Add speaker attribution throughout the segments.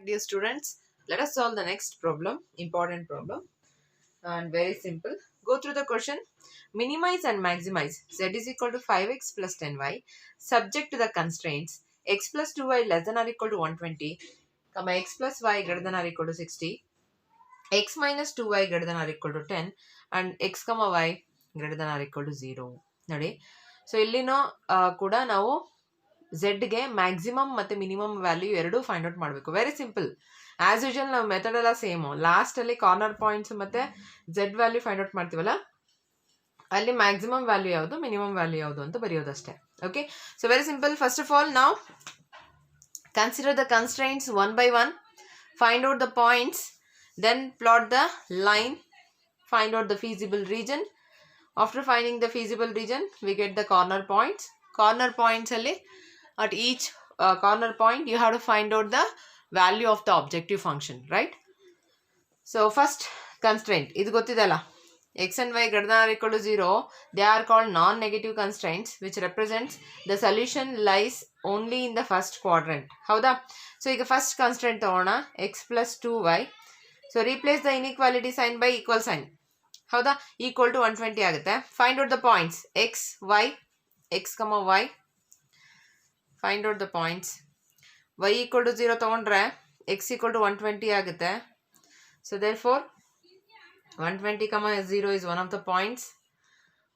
Speaker 1: Dear students, let us solve the next problem, important problem, and very simple. Go through the question. Minimize and maximize z is equal to 5x plus 10y subject to the constraints x plus 2y less than or equal to 120, comma x plus y greater than or equal to 60, x minus 2y greater than or equal to 10, and x comma y greater than or equal to 0. ನೋಡಿ, so ಇಲ್ಲಿನೂ ಕೂಡ ನಾವು ಝೆಡ್ಗೆ maximum ಮತ್ತು minimum value ಎರಡು find out ಮಾಡಬೇಕು. Very simple. As usual ನಾವು method ಎಲ್ಲ ಸೇಮು. ಲಾಸ್ಟಲ್ಲಿ ಕಾರ್ನರ್ ಪಾಯಿಂಟ್ಸ್ ಮತ್ತು ಝೆಡ್ ವ್ಯಾಲ್ಯೂ ಫೈಂಡ್ ಔಟ್ ಮಾಡ್ತೀವಲ್ಲ, ಅಲ್ಲಿ ಮ್ಯಾಕ್ಸಿಮಮ್ ವ್ಯಾಲ್ಯೂ ಯಾವುದು, ಮಿನಿಮಮ್ ವ್ಯಾಲ್ಯೂ ಯಾವುದು ಅಂತ ಬರೆಯೋದಷ್ಟೇ. Okay, so very simple. First of all ನಾವು consider the constraints one by one, find out the points, then plot the line, find out the feasible region. After finding the feasible region, we get the corner points. Corner points alli at each corner point you have to find out the value of the objective function, right? So first constraint idu gottidalla, x and y greater than or equal to 0, they are called non-negative constraints which represents the solution lies only in the first quadrant. Hauda? So ಈಗ first constraint ತಗೋಣ, x plus 2y. So replace the inequality sign by equal sign. ಹೌದಾ? Equal to 120 ಆಗುತ್ತೆ. Find out the points x y, x comma y. Find out the points. Y equal to 0 ತೊಗೊಂಡ್ರೆ x equal to 120 ಆಗುತ್ತೆ. So therefore 120, 0 is one of the points.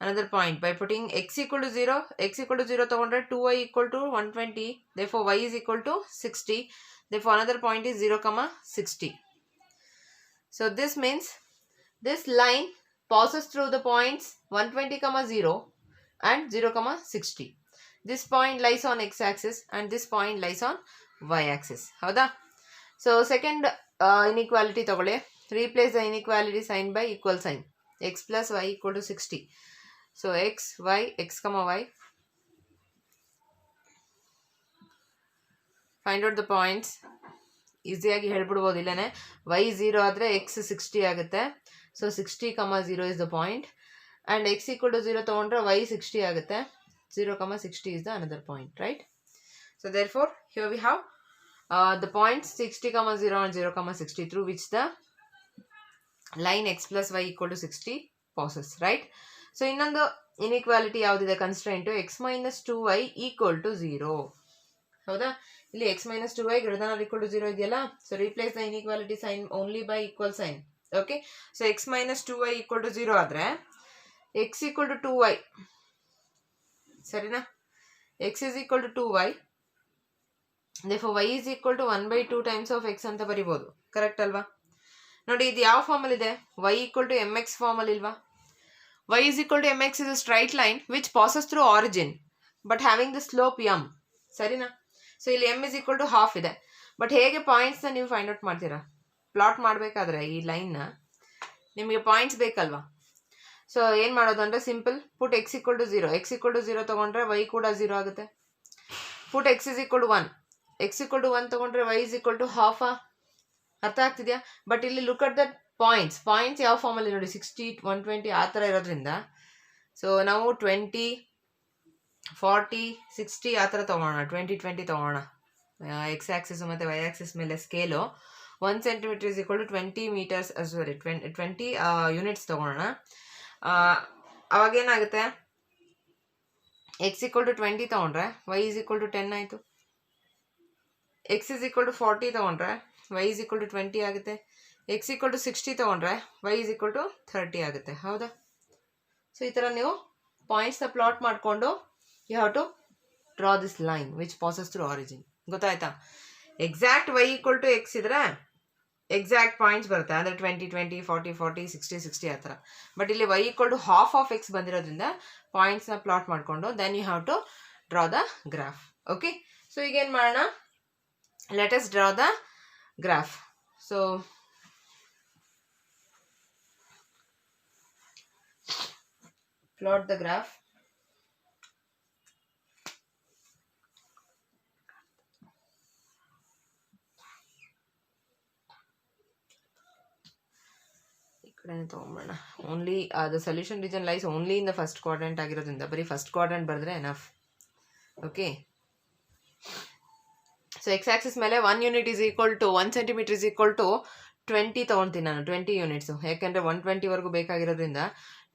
Speaker 1: Another point, by putting x equal to 0, x equal to 0 ತೊಗೊಂಡ್ರೆ 2y equal to 120. Therefore y is equal to 60. Therefore another point is 0, 60. So this means this line passes through the points 120, 0 and 0, 60. This point lies on x-axis and this point lies on y-axis. Howda? So second inequality tagole. Replace the inequality sign by equal sign. X plus y equal to 60. So x, y, x, y. Find out the points. ಈಸಿಯಾಗಿ ಹೇಳ್ಬಿಡ್ಬೋದು ಇಲ್ಲೇ. y 0 ಆದರೆ x 60 ಆಗುತ್ತೆ. So 60, 0 is the point. And x equal to 0 ತೊಗೊಂಡ್ರೆ y 60 ಆಗುತ್ತೆ. 0, 60 is the another point, right? So therefore here we have the points 60, 0 and 0, 60 through which the line x plus y equal to 60 passes, right? So ಇನ್ನೊಂದು inequality ಯಾವುದಿದೆ constraint, x minus 2y equal to 0. ಹೌದಾ? ಇಲ್ಲಿ x minus 2y greater than or equal to 0 ಇದೆಯಲ್ಲ. So replace the inequality sign only by equal sign. Okay, so x minus 2y equal to 0 ಆದರೆ x equal to 2y, ಸರಿನಾ? x is equal to 2y. therefore y is equal to 1/2 times of x ಅಂತ ಬರಿಬೋದು. Correct ಅಲ್ವಾ? ನೋಡಿ, ಇದು ಯಾವ formal ಇದೆ? y equal to mx formal ಇಲ್ವಾ? y is equal to mx is a straight line which passes through origin but having the slope m. ಸರಿನಾ? So ಇಲ್ಲಿ M is equal to half ಇದೆ. But ಹೇಗೆ ಪಾಯಿಂಟ್ಸ್ನ ನೀವು find out ಮಾಡ್ತೀರಾ? Plot ಮಾಡಬೇಕಾದ್ರೆ ಈ ಲೈನ್ನ ನಿಮಗೆ ಪಾಯಿಂಟ್ಸ್ ಬೇಕಲ್ವಾ? ಸೊ ಏನು ಮಾಡೋದು ಅಂದರೆ simple, put X equal to 0. X equal to 0 ತೊಗೊಂಡ್ರೆ ವೈ ಕೂಡ 0 ಆಗುತ್ತೆ. Put X is equal to 1. X equal to 1 ತೊಗೊಂಡ್ರೆ ವೈ ಇಸ್ ಈಕ್ವಲ್ ಟು ಹಾಫಾ? ಅರ್ಥ ಆಗ್ತಿದೆಯಾ? ಬಟ್ ಇಲ್ಲಿ look at that points. Points ಯಾವ ಫಾರ್ಮಲ್ಲಿ ನೋಡಿ, 60, 120 ಆ ಥರ ಇರೋದ್ರಿಂದ ಸೊ ನಾವು 20, 40, 60 ಆ ಥರ ತೊಗೊಳೋಣ. 20, 20 ತೊಗೊಳೋಣ. ಎಕ್ಸ್ ಆ್ಯಕ್ಸಿಸ್ ಮತ್ತು ವೈ ಆ್ಯಕ್ಸಿಸ್ ಮೇಲೆ scale 1 centimeter is equal to 20 meters, 20 units ತೊಗೊಳೋಣ. ಅವಾಗೇನಾಗುತ್ತೆ, ಎಕ್ಸ್ ಈಕ್ವಲ್ ಟು 20 ತೊಗೊಂಡ್ರೆ ವೈ ಈಸ್ ಈಕ್ವಲ್ ಟು 10 ಆಯಿತು. ಎಕ್ಸ್ ಈಸ್ ಈಕ್ವಲ್ ಟು 40 ತೊಗೊಂಡ್ರೆ ವೈ ಈಸ್ ಈಕ್ವಲ್ ಟು 20 ಆಗುತ್ತೆ. ಎಕ್ಸ್ ಈಕ್ವಲ್ ಟು 60 ತೊಗೊಂಡ್ರೆ ವೈ ಈಸ್ ಈಕ್ವಲ್ ಟು 30 ಆಗುತ್ತೆ. ಹೌದಾ? ಸೊ ಈ ಥರ ನೀವು ಪಾಯಿಂಟ್ಸ್ನ ಪ್ಲಾಟ್ ಮಾಡಿಕೊಂಡು you have to draw this line which passes through origin. ಗೊತ್ತಾಯ್ತಾ? Exact y equal to X ಇದ್ರೆ ಎಕ್ಸಾಕ್ಟ್ ಪಾಯಿಂಟ್ಸ್ ಬರುತ್ತೆ, ಅಂದರೆ 20, 20, 40, 40, 60, 60 ಆ ಥರ. ಬಟ್ ಇಲ್ಲಿ y equal to half of x ಬಂದಿರೋದ್ರಿಂದ ಪಾಯಿಂಟ್ಸ್ನ ಪ್ಲಾಟ್ ಮಾಡಿಕೊಂಡು then you have to draw the graph. Okay, so ಈಗೇನು ಮಾಡೋಣ, let us draw the graph. So plot the graph. ತೊಗೊಂಬೋಣ. Only the solution region lies only in the first quadrant ಆಗಿರೋದ್ರಿಂದ ಬರೀ first quadrant ಬರೆದ್ರೆ enough. Okay, so x axis ಮೇಲೆ 1 unit is equal to 1 centimetre is equal to 20 ತೊಗೊಳ್ತೀನಿ ನಾನು, 20 units. ಯಾಕೆಂದರೆ 120ವರೆಗೂ ಬೇಕಾಗಿರೋದ್ರಿಂದ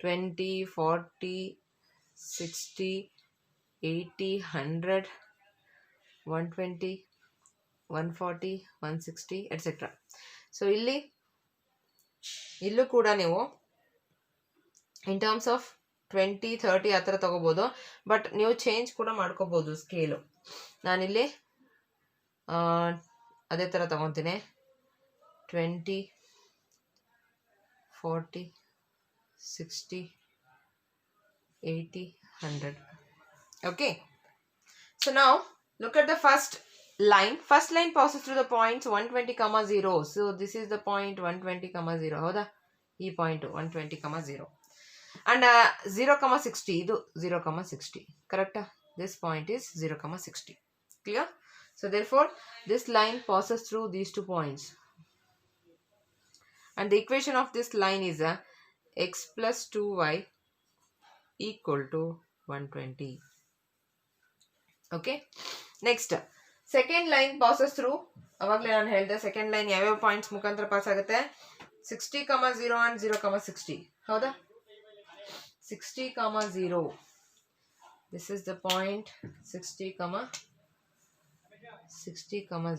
Speaker 1: 20, 40, 60, 80, 100, 120, 140, 160 et cetera. So ಇಲ್ಲೂ ಕೂಡ ನೀವು ಇನ್ ಟರ್ಮ್ಸ್ ಆಫ್ 20, 30 ಆ ಥರ ತೊಗೋಬೋದು. ಬಟ್ ನೀವು ಚೇಂಜ್ ಕೂಡ ಮಾಡ್ಕೋಬೋದು ಸ್ಕೇಲು. ನಾನಿಲ್ಲಿ ಅದೇ ಥರ ತೊಗೊತೀನಿ, 20, 40, 60, 80, 100. Okay. So now look at the first line. First line passes through the points 120, 0. So this is the point 120, 0. ಹೌದಾ? ಈ ಪಾಯಿಂಟ್ 120, 0. And 0, 60. ಇದು 0, 60. Correct? This point is 0, 60. Clear? So therefore, this line passes through these 2 points. And the equation of this line is x plus 2y equal to 120. Okay. Next, second line passes through, ಅವಾಗಲೇ ನಾನು ಹೇಳಿದೆ second line ಯಾವ್ಯಾವ points ಮುಖಾಂತರ pass ಆಗುತ್ತೆ, 60, 0 and 0, 60. ಹೌದಾ? 60, 0. This is the point 60,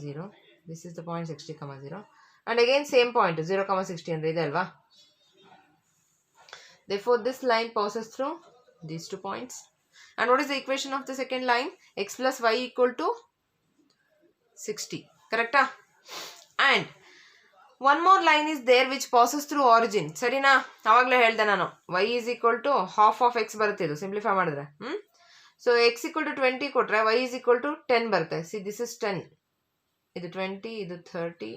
Speaker 1: 0. This is the point 60, 0. And again same point 0, 60 ಅಂದ್ರೆ ಇದೆ ಅಲ್ವಾ? Therefore this line passes through these 2 points. And what is the equation of the second line? X plus y equal to 60. Correct? And one more line is there which passes through origin. ಸರಿನಾ? ಅವಾಗಲೇ ಹೇಳ್ದೆ ನಾನು y is equal to half of x ಬರುತ್ತೆ, ಇದು simplify ಮಾಡಿದ್ರೆ. So x equal to 20 ಕೊಟ್ರೆ y is equal to 10 ಬರುತ್ತೆ. See this is 10, ಇದು 20, ಇದು 30,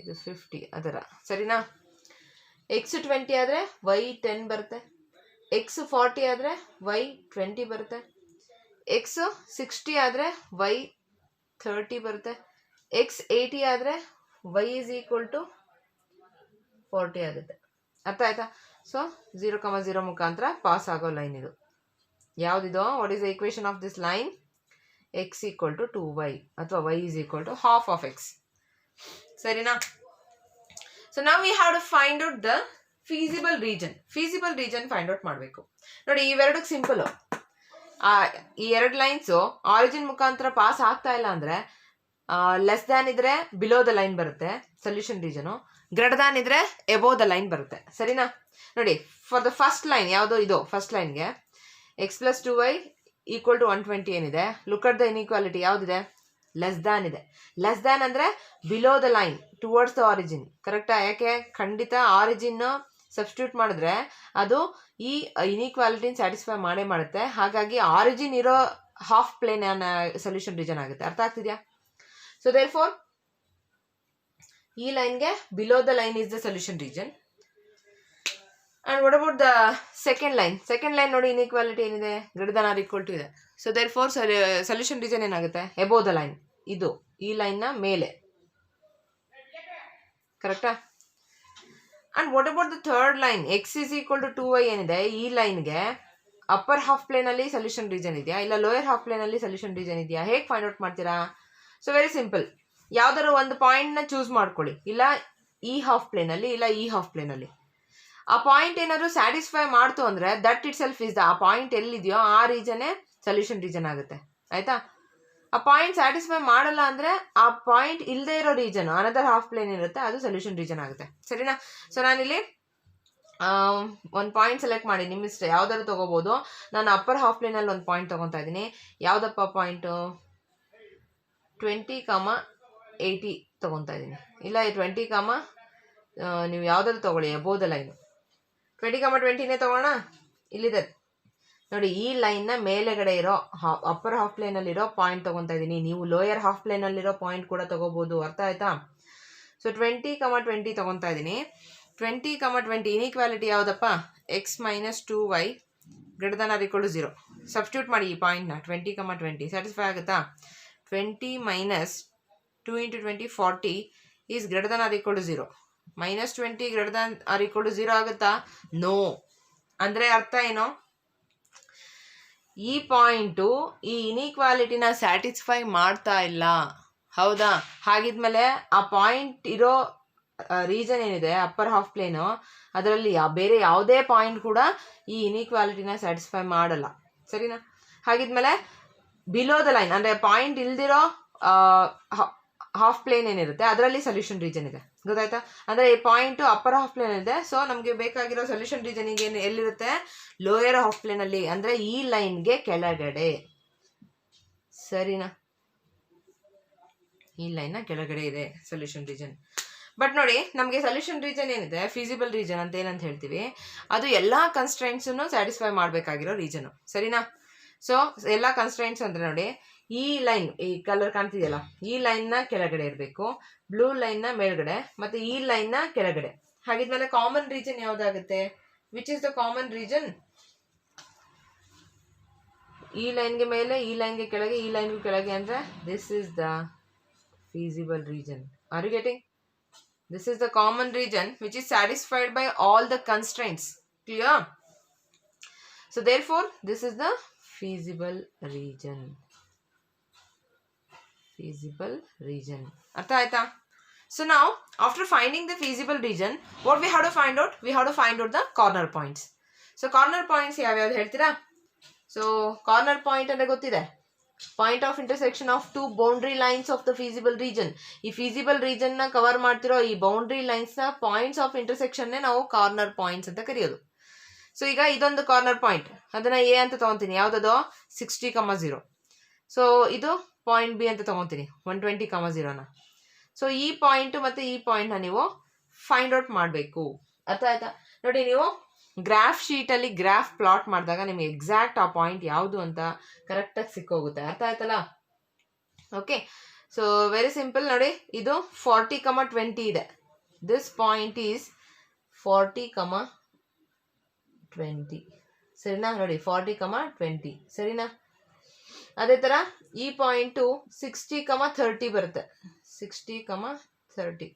Speaker 1: ಇದು 50 ಅದರ. ಸರಿನಾ? x 20 ಆದರೆ y 10 ಬರುತ್ತೆ, x 40 ಆದರೆ y 20 ಬರುತ್ತೆ, x 60 ಆದರೆ y 30 ಬರುತ್ತೆ, x 80 ಆದರೆ y is equal to 40 ಆಗುತ್ತೆ. ಅರ್ಥ ಆಯ್ತಾ? ಸೊ 0, 0 ಮುಖಾಂತರ ಪಾಸ್ ಆಗೋ ಲೈನ್ ಇದು. ಯಾವುದಿದು? What is the equation of this line? x equal to 2y ಅಥವಾ y is equal to half of x. ಸರಿನಾ? ಸೊ ನಾವು we have to find out the feasible region. Feasible region find out ಮಾಡಬೇಕು. ನೋಡಿ ಇವೆರಡಕ್ಕೆ simple. ಈ ಎರಡು lines origin ಮುಖಾಂತರ pass ಆಗ್ತಾ ಇಲ್ಲ ಅಂದರೆ ಲೆಸ್ ದ್ಯಾನ್ ಇದ್ರೆ ಬಿಲೋ ದ ಲೈನ್ ಬರುತ್ತೆ ಸೊಲ್ಯೂಷನ್ ರೀಜನು, ಗ್ರೇಟರ್ ದ್ಯಾನ್ ಇದ್ರೆ ಎಬೋ ದ ಲೈನ್ ಬರುತ್ತೆ. ಸರಿನಾ? ನೋಡಿ ಫಾರ್ ದ ಫಸ್ಟ್ ಲೈನ್ ಯಾವುದೋ ಇದು ಫಸ್ಟ್ ಲೈನ್ಗೆ X plus 2y equal to 120 ಏನಿದೆ, ಲುಕ್ ಅಟ್ ದ ಇನ್ಇಕ್ವಾಲಿಟಿ ಯಾವುದಿದೆ? ಲೆಸ್ ದ್ಯಾನ್ ಇದೆ. ಲೆಸ್ ದ್ಯಾನ್ ಅಂದರೆ below the line towards the origin. ಕರೆಕ್ಟಾ? ಯಾಕೆ? ಖಂಡಿತ ಆರಿಜಿನ್ ಸಬ್ಸ್ಟಿಟ್ಯೂಟ್ ಮಾಡಿದ್ರೆ ಅದು ಈ ಇನ್ಇಕ್ವಾಲಿಟಿನ ಸ್ಯಾಟಿಸ್ಫೈ ಮಾಡೇ ಮಾಡುತ್ತೆ. ಹಾಗಾಗಿ ಆರಿಜಿನ್ ಇರೋ ಹಾಫ್ ಪ್ಲೇನ್ ಸೊಲ್ಯೂಷನ್ ರೀಜನ್ ಆಗುತ್ತೆ. ಅರ್ಥ ಆಗ್ತಿದೆಯಾ? ಸೊ ದೇರ್ಫೋರ್ ಈ ಲೈನ್ಗೆ below the line is the solution region. And what about the second line? Second line ನೋಡಿ ಇನ್ಇಕ್ವಾಲಿಟಿ ಏನಿದೆ? Greater than or equal to ಇದೆ. ಸೊ ದೇರ್ಫೋರ್ ಸೊಲ್ಯೂಷನ್ ರೀಜನ್ ಏನಾಗುತ್ತೆ? Above the line. ಇದು ಈ ಲೈನ್ನ ಮೇಲೆ. ಕರೆಕ್ಟಾ? And what about the third line? X is equal to 2y ಏನಿದೆ, ಈ ಲೈನ್ಗೆ ಅಪ್ಪರ್ ಹಾಫ್ ಪ್ಲೇನಲ್ಲಿ ಸೊಲ್ಯೂಷನ್ ರೀಜನ್ ಇದೆಯಾ ಇಲ್ಲ ಲೋಯರ್ ಹಾಫ್ ಪ್ಲೇನಲ್ಲಿ ಸೊಲ್ಯೂಷನ್ ರೀಜನ್ ಇದೆಯಾ? ಹೇಗೆ ಫೈಂಡ್ ಔಟ್ ಮಾಡ್ತೀರಾ? So very simple. ಯಾವ್ದಾದ್ರು ಒಂದು ಪಾಯಿಂಟ್ನ ಚೂಸ್ ಮಾಡ್ಕೊಳ್ಳಿ, ಇಲ್ಲ ಈ ಹಾಫ್ ಪ್ಲೇನಲ್ಲಿ ಇಲ್ಲ ಈ ಹಾಫ್ ಪ್ಲೇನಲ್ಲಿ. ಆ ಪಾಯಿಂಟ್ ಏನಾದ್ರು ಸ್ಯಾಟಿಸ್ಫೈ ಮಾಡ್ತು ಅಂದರೆ that it self is the, ಆ ಪಾಯಿಂಟ್ ಎಲ್ಲಿದೆಯೋ ಆ ರೀಜನೇ ಸೊಲ್ಯೂಷನ್ ರೀಜನ್ ಆಗುತ್ತೆ. ಆಯ್ತಾ? ಆ ಪಾಯಿಂಟ್ ಸ್ಯಾಟಿಸ್ಫೈ ಮಾಡಲ್ಲ ಅಂದರೆ ಆ ಪಾಯಿಂಟ್ ಇಲ್ಲದೆ ಇರೋ ರೀಜನ್ ಅನದರ್ ಹಾಫ್ ಪ್ಲೇನ್ ಇರುತ್ತೆ, ಅದು ಸೊಲ್ಯೂಷನ್ ರೀಜನ್ ಆಗುತ್ತೆ. ಸರಿನಾ? ಸೊ ನಾನಿಲ್ಲಿ ಒಂದು ಪಾಯಿಂಟ್ ಸೆಲೆಕ್ಟ್ ಮಾಡಿ, ನಿಮ್ಮ ಇಷ್ಟ ಯಾವ್ದಾದ್ರು ತೊಗೋಬೋದು. ನಾನು ಅಪ್ಪರ್ ಹಾಫ್ ಪ್ಲೇನಲ್ಲಿ ಒಂದು ಪಾಯಿಂಟ್ ತೊಗೊತಾ ಇದ್ದೀನಿ. ಯಾವುದಪ್ಪ ಪಾಯಿಂಟು? 20, 80 ತೊಗೊತಾ ಇದ್ದೀನಿ. ಇಲ್ಲ 20, ನೀವು ಯಾವುದಾದ್ರು ತೊಗೊಳ್ಳಿ ಅಬೋವ್ ದ ಲೈನು. 20, 20ನೇ ತೊಗೊಳ್ಳೋಣ. ಇಲ್ಲಿದೆ ನೋಡಿ, ಈ ಲೈನ್ನ ಮೇಲೆಗಡೆ ಇರೋ ಅಪ್ಪರ್ ಹಾಫ್ ಪ್ಲೇನಲ್ಲಿರೋ ಪಾಯಿಂಟ್ ತೊಗೊತಾ ಇದ್ದೀನಿ. ನೀವು ಲೋಯರ್ ಹಾಫ್ ಪ್ಲೇನಲ್ಲಿರೋ ಪಾಯಿಂಟ್ ಕೂಡ ತೊಗೋಬೋದು. ಅರ್ಥ ಆಯ್ತಾ? ಸೊ 20, 20 ತೊಗೊತಾ ಇದ್ದೀನಿ. 20, 20 ಇನ್ಇಕ್ವಾಲಿಟಿ ಯಾವುದಪ್ಪ? X minus 2y greater than or equal to 0. Substitute ಮಾಡಿ ಈ ಪಾಯಿಂಟ್ನ. 20, 20 ಸ್ಯಾಟಿಸ್ಫೈ ಆಗುತ್ತಾ? 20 minus 2 into 20 40 is greater than or equal to 0. Minus 20 greater than or equal to 0 ಆಗುತ್ತಾ? ನೋ. ಅಂದರೆ ಅರ್ಥ ಏನು? ಈ ಪಾಯಿಂಟು ಈ ಇನ್ಇಕ್ವಾಲಿಟಿನ ಸ್ಯಾಟಿಸ್ಫೈ ಮಾಡ್ತಾ ಇಲ್ಲ, ಹೌದಾ? ಹಾಗಿದ್ಮೇಲೆ ಆ ಪಾಯಿಂಟ್ ಇರೋ ರೀಜನ್ ಏನಿದೆ ಅಪ್ಪರ್ ಹಾಫ್ ಪ್ಲೇನು, ಅದರಲ್ಲಿ ಬೇರೆ ಯಾವುದೇ ಪಾಯಿಂಟ್ ಕೂಡ ಈ ಇನ್ಇಕ್ವಾಲಿಟಿನ ಸ್ಯಾಟಿಸ್ಫೈ ಮಾಡಲ್ಲ, ಸರಿನಾ? ಹಾಗಿದ್ಮೇಲೆ ಬಿಲೋ ದ ಲೈನ್ ಅಂದರೆ ಪಾಯಿಂಟ್ ಇಲ್ದಿರೋ ಹಾಫ್ ಪ್ಲೇನ್ ಏನಿರುತ್ತೆ ಅದರಲ್ಲಿ ಸೊಲ್ಯೂಷನ್ ರೀಜನ್ ಇದೆ, ಗೊತ್ತಾಯ್ತಾ? ಅಂದರೆ ಈ ಪಾಯಿಂಟು ಅಪ್ಪರ್ ಹಾಫ್ ಪ್ಲೇನ್ ಇದೆ, ಸೊ ನಮಗೆ ಬೇಕಾಗಿರೋ ಸೊಲ್ಯೂಷನ್ ರೀಜನಿಗೆ ಏನು ಎಲ್ಲಿರುತ್ತೆ? ಲೋಯರ್ ಹಾಫ್ ಪ್ಲೇನಲ್ಲಿ, ಅಂದರೆ ಈ ಲೈನ್ಗೆ ಕೆಳಗಡೆ, ಸರಿನಾ? ಈ ಲೈನ್ನ ಕೆಳಗಡೆ ಇದೆ ಸೊಲ್ಯೂಷನ್ ರೀಜನ್. ಬಟ್ ನೋಡಿ, ನಮಗೆ ಸೊಲ್ಯೂಷನ್ ರೀಜನ್ ಏನಿದೆ, ಫೀಸಿಬಲ್ ರೀಜನ್ ಅಂತ ಏನಂತ ಹೇಳ್ತೀವಿ, ಅದು ಎಲ್ಲ ಕನ್ಸ್ಟ್ರೈಂಟ್ಸನ್ನು ಸ್ಯಾಟಿಸ್ಫೈ ಮಾಡಬೇಕಾಗಿರೋ ರೀಜನು, ಸರಿನಾ? ಸೊ ಎಲ್ಲ ಕನ್ಸ್ಟ್ರೈಂಟ್ಸ್ ಅಂದರೆ ನೋಡಿ, ಈ ಲೈನ್, ಈ ಕಲರ್ ಕಾಣ್ತಿದೆಯಲ್ಲ, ಈ ಲೈನ್ನ ಕೆಳಗಡೆ ಇರಬೇಕು, ಬ್ಲೂ ಲೈನ್ನ ಮೇಲ್ಗಡೆ, ಮತ್ತು ಈ ಲೈನ್ನ ಕೆಳಗಡೆ. ಹಾಗಿದ್ಮೇಲೆ ಕಾಮನ್ ರೀಜನ್ ಯಾವುದಾಗುತ್ತೆ? Which is the common region? ಈ ಲೈನ್ಗೆ ಮೇಲೆ, ಈ ಲೈನ್ಗೆ ಕೆಳಗೆ, ಈ ಲೈನ್ಗೆ ಕೆಳಗೆ, ಅಂದರೆ this is the feasible region. Are you getting? This is the common region which is satisfied by all the constraints. Clear? So therefore this is the feasible region. Feasible region. Artha aita? So now after finding the feasible region, what we have to find out? We have to find out the corner points. So corner points yav yav heltira? So corner point ande gottide, point of intersection of two boundary lines of the feasible region. ಈ feasible ರೀಜನ್ನ cover ಮಾಡ್ತಿರೋ ಈ boundary ಲೈನ್ಸ್ನ points of ಇಂಟರ್ಸೆಕ್ಷನ್ನೇ ನಾವು corner points ಅಂತ ಕರೆಯೋದು. So ಈಗ ಇದೊಂದು ಕಾರ್ನರ್ ಪಾಯಿಂಟ್, ಅದನ್ನ ಎ ಅಂತ ತಗೊತೀನಿ, ಯಾವುದದು 60,0. ಸೊ ಇದು ಪಾಯಿಂಟ್ ಬಿ ಅಂತ ತಗೊತೀನಿ 120,0ನ. ಸೊ ಈ ಪಾಯಿಂಟು ಮತ್ತು ಈ ಪಾಯಿಂಟ್ನ ನೀವು ಫೈಂಡ್ ಔಟ್ ಮಾಡಬೇಕು. ಅರ್ಥ ಆಯ್ತಾ? ನೋಡಿ, ನೀವು ಗ್ರಾಫ್ ಶೀಟಲ್ಲಿ ಗ್ರಾಫ್ ಪ್ಲಾಟ್ ಮಾಡಿದಾಗ ನಿಮಗೆ ಎಕ್ಸಾಕ್ಟ್ ಆ ಪಾಯಿಂಟ್ ಯಾವುದು ಅಂತ ಕರೆಕ್ಟಾಗಿ ಸಿಕ್ಕೋಗುತ್ತೆ. ಅರ್ಥ ಆಯ್ತಲ್ಲ? Okay, so very simple. ನೋಡಿ, ಇದು 40,20 ಇದೆ. ದಿಸ್ ಪಾಯಿಂಟ್ ಈಸ್ 40,20, ಸರಿನಾ? ನೋಡಿ, 40,20, ಸರಿನಾ? ಅದೇ ಥರ ಈ ಪಾಯಿಂಟು 60,30 ಬರುತ್ತೆ, 60,30.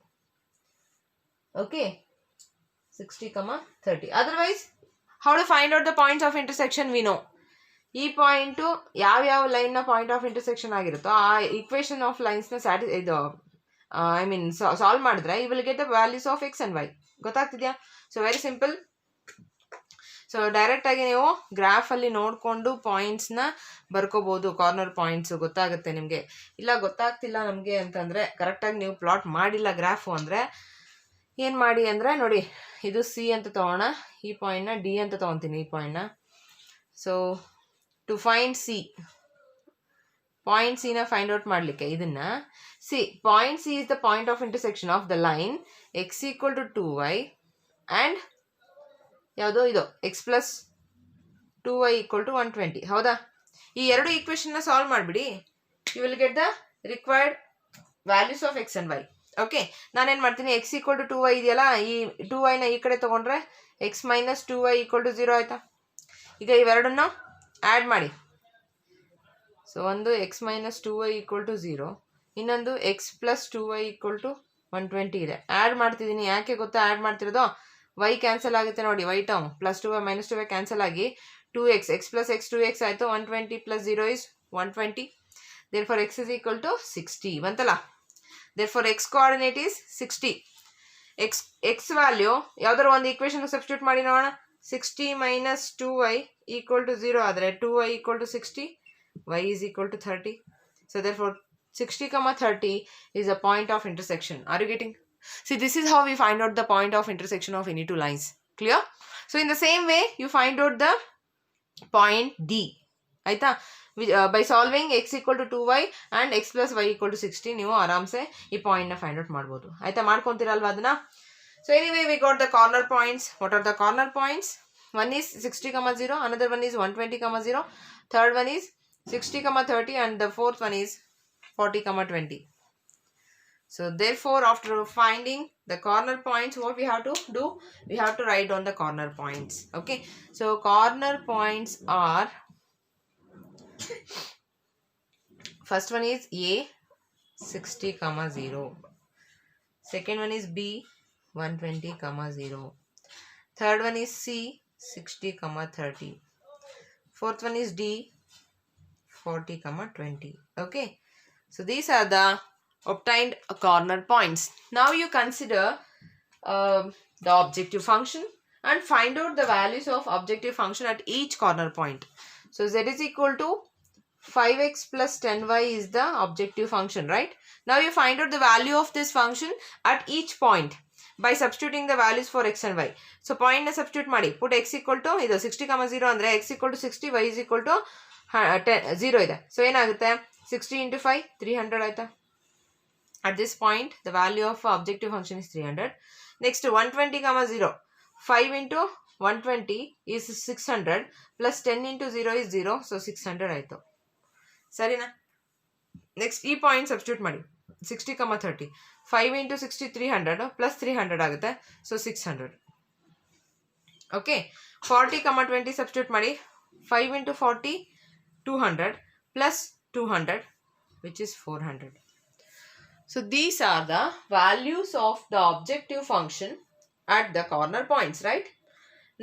Speaker 1: Okay, 60,30. Otherwise, how to find out the points of intersection we know. ಈ ಪಾಯಿಂಟು ಯಾವ ಲೈನ್ನ ಪಾಯಿಂಟ್ ಆಫ್ ಇಂಟರ್ಸೆಕ್ಷನ್ ಆಗಿರುತ್ತೋ ಆ ಈಕ್ವೇಷನ್ ಆಫ್ ಲೈನ್ಸ್ನ ಸಾಲ್ವ್ ಮಾಡಿದ್ರೆ you will get the values of x and y. ಗೊತ್ತಾಗ್ತಿದೆಯಾ? So very simple. ಸೊ ಡೈರೆಕ್ಟಾಗಿ ನೀವು ಗ್ರಾಫಲ್ಲಿ ನೋಡಿಕೊಂಡು ಪಾಯಿಂಟ್ಸ್ನ ಬರ್ಕೋಬೋದು. ಕಾರ್ನರ್ ಪಾಯಿಂಟ್ಸು ಗೊತ್ತಾಗುತ್ತೆ ನಿಮಗೆ. ಇಲ್ಲ ಗೊತ್ತಾಗ್ತಿಲ್ಲ ನಮಗೆ ಅಂತಂದರೆ, ಕರೆಕ್ಟಾಗಿ ನೀವು ಪ್ಲಾಟ್ ಮಾಡಿಲ್ಲ ಗ್ರಾಫು ಅಂದರೆ ಏನು ಮಾಡಿ ಅಂದರೆ, ನೋಡಿ, ಇದು ಸಿ ಅಂತ ತೊಗೋಣ, ಈ ಪಾಯಿಂಟ್ನ ಡಿ ಅಂತ ತೊಗೊತೀನಿ, ಈ ಪಾಯಿಂಟ್ನ. So to find C, point ಸಿನ ಫೈಂಡ್ ಔಟ್ ಮಾಡಲಿಕ್ಕೆ ಇದನ್ನು point C is the point of intersection of the line x equal to 2y and ಯಾವುದೋ ಇದು X plus 2y equal to 120. ಹೌದಾ? ಈ ಎರಡು ಈಕ್ವೇಷನ್ನ ಸಾಲ್ವ್ ಮಾಡಿಬಿಡಿ, you will get the required values of x and y. Okay, ನಾನೇನು ಮಾಡ್ತೀನಿ, X equal to 2y ಇದೆಯಲ್ಲ, ಈ 2yನ ಈ ಕಡೆ ತೊಗೊಂಡ್ರೆ X minus 2y equal to 0 ಆಯಿತಾ? ಈಗ ಇವೆರಡನ್ನು ಆ್ಯಡ್ ಮಾಡಿ. ಸೊ ಒಂದು X minus 2y equal to 0, ಇನ್ನೊಂದು X plus 2y equal to 120 ಇದೆ. ಆ್ಯಡ್ ಮಾಡ್ತಿದ್ದೀನಿ, ಯಾಕೆ ಗೊತ್ತಾ ಆ್ಯಡ್ ಮಾಡ್ತಿರೋದು? y ಕ್ಯಾನ್ಸಲ್ ಆಗುತ್ತೆ ನೋಡಿ, y term plus 2y minus 2y cancel ಆಗಿ 2x, x plus x 2x ಆಯಿತು. 120 plus 0 is 120. Therefore x is equal to 60 ಬಂತಲ್ಲ. Therefore x coordinate is 60. x value ಯಾವ್ದಾರು ಒಂದು ಈಕ್ವೇಷನ್ ಸಬ್ಸ್ಟಿಟ್ಯೂಟ್ ಮಾಡಿ ನೋಡೋಣ. 60 ಮೈನಸ್ 2y ಈಕ್ವಲ್ ಟು 0 ಆದರೆ 2y equal to 60, y is equal to 30. So therefore 60,30 is a point of intersection. Are you getting? See, this is how we find out the point of intersection of any two lines. Clear? So in the same way you find out the point D. ಆಯಿತಾ? By solving x equal to 2y and x plus y equal to 60 ನೀವು ಆರಾಮ್ಸೆ ಈ ಪಾಯಿಂಟ್ನ find out ಮಾಡ್ಬೋದು. ಆಯಿತಾ? ಮಾಡ್ಕೊತೀರಲ್ವ ಅದನ್ನು? So anyway we got the corner points. What are the corner points? One is 60,0, another one is 120,0, third one is 60,30 and the fourth one is 40,20. So therefore after finding the corner points, what we have to do? We have to write down the corner points. Okay, so corner points are, first one is A 60,0, second one is B 120,0, third one is C 60,30, Fourth one is D, 40, 20. Okay. So these are the obtained corner points. Now you consider the objective function and find out the values of objective function at each corner point. So z is equal to 5x plus 10y is the objective function, right? Now you find out the value of this function at each point by substituting the values for x and y. So point na substitute ಮಾಡಿ. Put x equal to ಇದು 60, 0 ಅಂದರೆ x equal to 60, y is equal to 0 ಇದೆ. So ಏನಾಗುತ್ತೆ 60 into 5 300 ಆಯ್ತಾ. At this point the value of objective function is 300. Next 120, 0. 5 into 120 is 600 plus 10 into 0 is 0. So 600 ಆಯ್ತು. ಸರಿನಾ? Next ಈ point substitute ಮಾಡಿ 60, 30. 5 into 60 300 plus 300 ಆಗುತ್ತೆ. ಸೊ 600. ಓಕೆ 40, 20 ಸಬ್ಸ್ಟಿಟ್ಯೂಟ್ ಮಾಡಿ 5 into 40 200 plus 200 which is 400. So these are the values of the objective function at the corner points, right?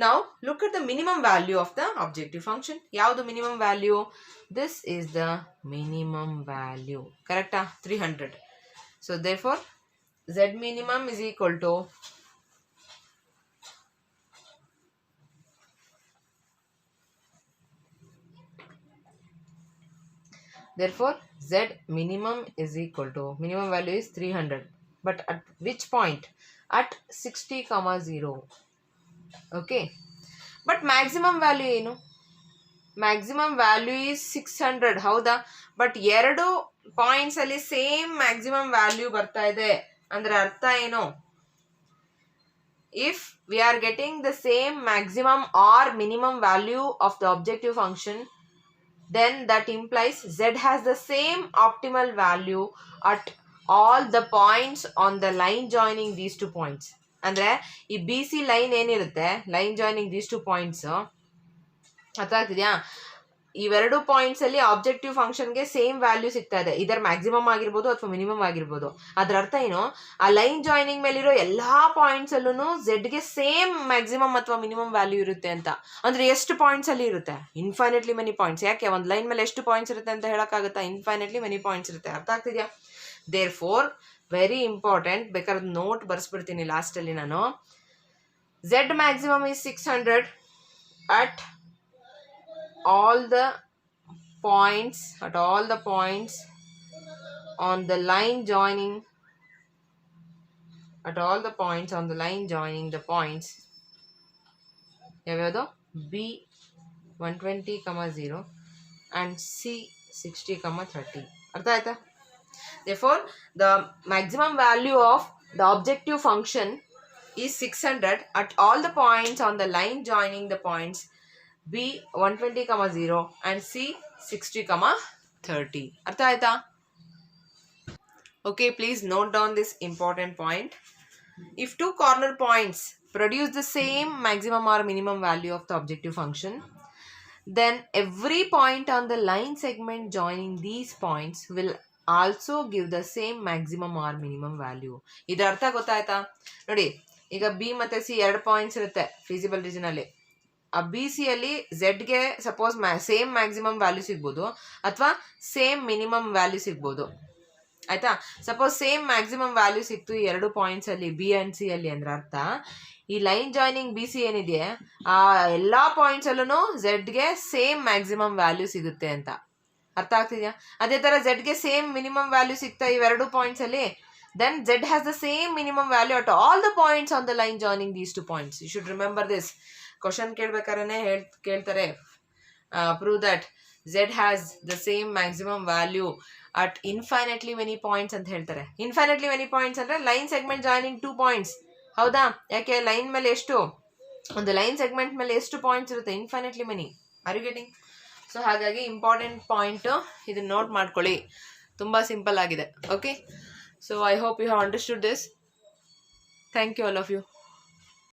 Speaker 1: Now look at the minimum value of the objective function. Yav the minimum value? This is the minimum value. Correct? 300. So therefore z minimum is equal to z minimum is equal to minimum value is 300. But at which point? At 60, 0. Okay. But maximum value ಏನು? Maximum value is 600. ಹೌದಾ? But ಎರಡು points ಅಲ್ಲಿ same maximum value ಬರ್ತಾ ಇದೆ ಅಂದ್ರೆ ಅರ್ಥ ಏನು? If we are getting the same maximum or minimum value of the objective function, then that implies z has the same optimal value at all the points on the line joining these two points. ಅಂದ್ರೆ ಈ B C line ಏನಿರುತ್ತೆ line joining these two points ಅರ್ಥ ಆಗ್ತಿದ್ಯಾ? ಇವೆರಡು points ಅಲ್ಲಿ objective ಫಂಕ್ಷನ್ಗೆ same value ಸಿಗ್ತಾ ಇದೆ. ಇದರ ಮ್ಯಾಕ್ಸಿಮಮ್ ಆಗಿರ್ಬೋದು ಅಥವಾ ಮಿನಿಮಮ್ ಆಗಿರ್ಬೋದು. ಅದ್ರ ಅರ್ಥ ಏನು? ಆ ಲೈನ್ ಜಾಯ್ನಿಂಗ್ ಮೇಲಿರೋ ಎಲ್ಲಾ ಪಾಯಿಂಟ್ಸ್ ಅಲ್ಲೂ ಝೆಡ್ಗೆ ಸೇಮ್ ಮ್ಯಾಕ್ಸಿಮಮ್ ಅಥವಾ ಮಿನಿಮಮ್ ವ್ಯಾಲ್ಯೂ ಇರುತ್ತೆ ಅಂತ. ಅಂದ್ರೆ ಎಷ್ಟು ಪಾಯಿಂಟ್ಸ್ ಅಲ್ಲಿ ಇರುತ್ತೆ? Infinitely many points. ಯಾಕೆ ಒಂದು ಲೈನ್ ಮೇಲೆ ಎಷ್ಟು ಪಾಯಿಂಟ್ಸ್ ಇರುತ್ತೆ ಅಂತ ಹೇಳಕ್ಕಾಗುತ್ತಾ? ಇನ್ಫೈನೆಟ್ಲಿ ಮೆನಿ ಪಾಯಿಂಟ್ಸ್ ಇರುತ್ತೆ. ಅರ್ಥ ಆಗ್ತಿದ್ಯಾ? Therefore very important. ಬೇಕಾದ್ರೆ ನೋಟ್ ಬರ್ಸ್ಬಿಡ್ತೀನಿ ಲಾಸ್ಟಲ್ಲಿ ನಾನು. Z maximum is 600 at all the points on the line joining the points ಯಾವ್ಯಾವುದು? B 120, 0 and C 60, 30. ಅರ್ಥ ಆಯ್ತಾ? Therefore the maximum value of the objective function is 600 at all the points on the line joining the points B 120, 0 and C 60, 30. Artha aita? Okay, please note down this important point. If two corner points produce the same maximum or minimum value of the objective function, then every point on the line segment joining these points will also give the same maximum or minimum value. ಇದರ ಅರ್ಥ ಗೊತ್ತಾಯ್ತಾ? ನೋಡಿ, ಈಗ B ಮತ್ತೆ C ಎರಡು points ಇರುತ್ತೆ feasible region ಅಲ್ಲಿ. ಆ ಬಿ ಸಿ ಅಲ್ಲಿ ಝೆಡ್ಗೆ ಸಪೋಸ್ ಸೇಮ್ ಮ್ಯಾಕ್ಸಿಮಮ್ ವ್ಯಾಲ್ಯೂ ಸಿಗ್ಬೋದು ಅಥವಾ ಸೇಮ್ ಮಿನಿಮಮ್ ವ್ಯಾಲ್ಯೂ ಸಿಗ್ಬೋದು. ಆಯ್ತಾ? ಸಪೋಸ್ ಸೇಮ್ ಮ್ಯಾಕ್ಸಿಮಮ್ ವ್ಯಾಲ್ಯೂ ಸಿಕ್ತು ಈ ಎರಡು ಪಾಯಿಂಟ್ಸ್ ಅಲ್ಲಿ ಬಿ ಅಂಡ್ ಸಿ ಅಲ್ಲಿ ಅಂದ್ರೆ ಅರ್ಥ ಈ ಲೈನ್ ಜಾಯ್ನಿಂಗ್ ಬಿ ಸಿ ಏನಿದೆ ಆ ಎಲ್ಲಾ ಪಾಯಿಂಟ್ಸ್ ಅಲ್ಲೂ ಝೆಡ್ಗೆ ಸೇಮ್ ಮ್ಯಾಕ್ಸಿಮಮ್ ವ್ಯಾಲ್ಯೂ ಸಿಗುತ್ತೆ ಅಂತ. ಅರ್ಥ ಆಗ್ತಿದ್ಯಾ? ಅದೇ ತರ ಝೆಡ್ಗೆ ಸೇಮ್ ಮಿನಿಮಮ್ ವ್ಯಾಲ್ಯೂ ಸಿಗ್ತಾ ಇವೆರಡು ಪಾಯಿಂಟ್ಸ್ ಅಲ್ಲಿ, then z has the same minimum value at all the points on the line joining these two points. You should remember this. Question ಕೇಳ್ಬೇಕಾದ್ರೆ ಕೇಳ್ತಾರೆ prove that z has the same maximum value at infinitely many points ಅಂತ ಹೇಳ್ತಾರೆ. Infinitely many points ಅಂದ್ರೆ line segment joining two points. ಹೌದಾ? ಯಾಕೆ line ಮೇಲೆ ಎಷ್ಟು ಒಂದು line segment ಮೇಲೆ ಎಷ್ಟು ಪಾಯಿಂಟ್ಸ್ ಇರುತ್ತೆ? Infinitely many. Are you getting? So ಹಾಗಾಗಿ ಇಂಪಾರ್ಟೆಂಟ್ ಪಾಯಿಂಟ್ ಇದನ್ನ ನೋಟ್ ಮಾಡ್ಕೊಳ್ಳಿ. ತುಂಬಾ ಸಿಂಪಲ್ ಆಗಿದೆ. Okay, so I hope you have understood this. Thank you all of you.